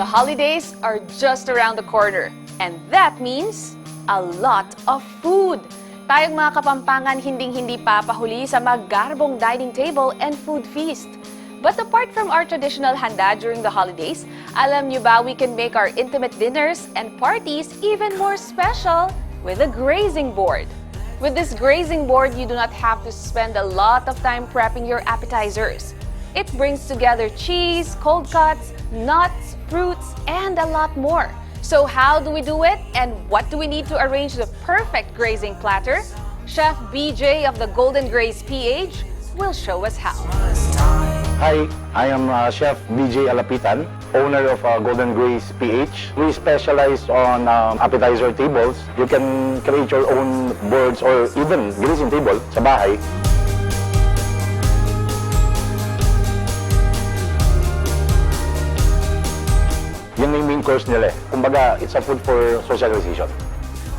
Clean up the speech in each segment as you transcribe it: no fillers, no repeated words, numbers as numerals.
holidays are just around the corner, and that means a lot of food. Tayong mga Kapampangan hinding-hindi papahuli sa magarbong dining table and food feast. But apart from our traditional handa during the holidays, alam nyo ba we can make our intimate dinners and parties even more special with a grazing board. With this grazing board, you do not have to spend a lot of time prepping your appetizers. It brings together cheese, cold cuts, nuts, fruits, and a lot more. So how do we do it, and what do we need to arrange the perfect grazing platter? Chef Beejay of the Golden Graze PH will show us how. Hi, I am Chef Beejay Allapitan, owner of Golden Graze PH. We specialize on appetizer tables. You can create your own boards or even grazing table sa bahay. Yun yung main course nila eh. Kumbaga, it's a food for socialization.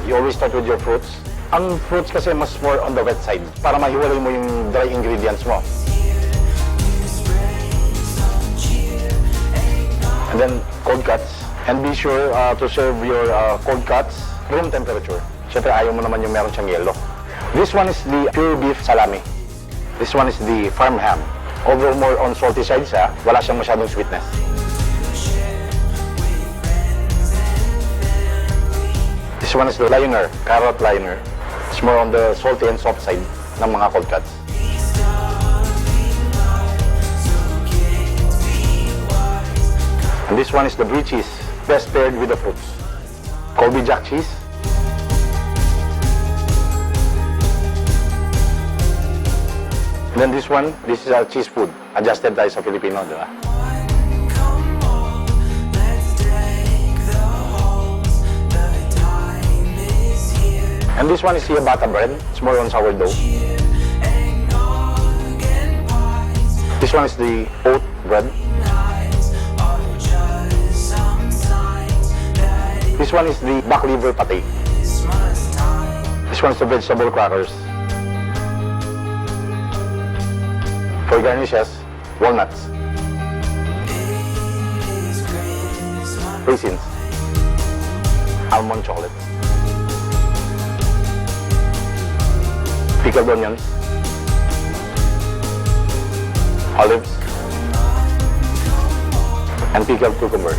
You always start with your fruits. Ang fruits kasi mas more on the wet side para mahiwalay mo yung dry ingredients mo. And then, cold cuts. And be sure to serve your cold cuts room temperature. Siyempre, ayaw mo naman yung meron siyang yelo. This one is the pure beef salami. This one is the farm ham. Although more on salty side siya, wala siyang masyadong sweetness. This one is the liner, carrot liner. It's more on the salty and soft side ng mga cold cuts. And this one is the brie cheese, best paired with the fruits. Colby Jack cheese. And then this one, this is a cheese food. Adjusted tayo sa Filipino, di ba? And this one is ciabatta bread. It's more on sourdough. This one is the oat bread. This one is the back liver pate. This one is the vegetable crackers. For garnishes, walnuts, raisins, almond chocolate, pickled onions, olives, and pickled cucumber.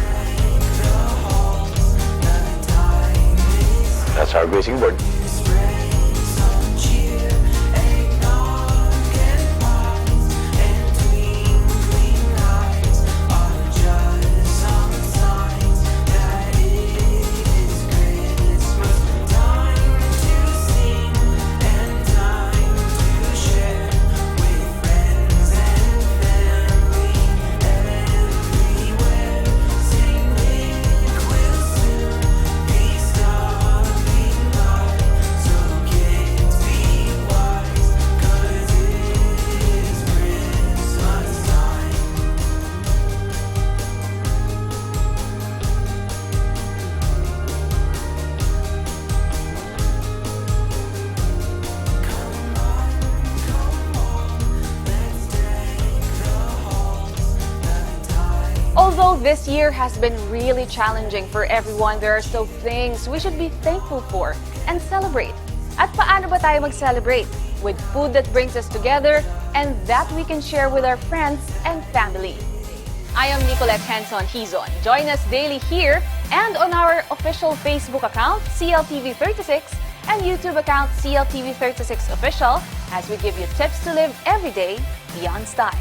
That's our grazing board. Although this year has been really challenging for everyone, there are still things we should be thankful for and celebrate. At paano ba tayo mag-celebrate? With food that brings us together and that we can share with our friends and family. I am Nicolette Henson-Hizon. Join us daily here and on our official Facebook account, CLTV36, and YouTube account, CLTV36 Official, as we give you tips to live every day beyond style.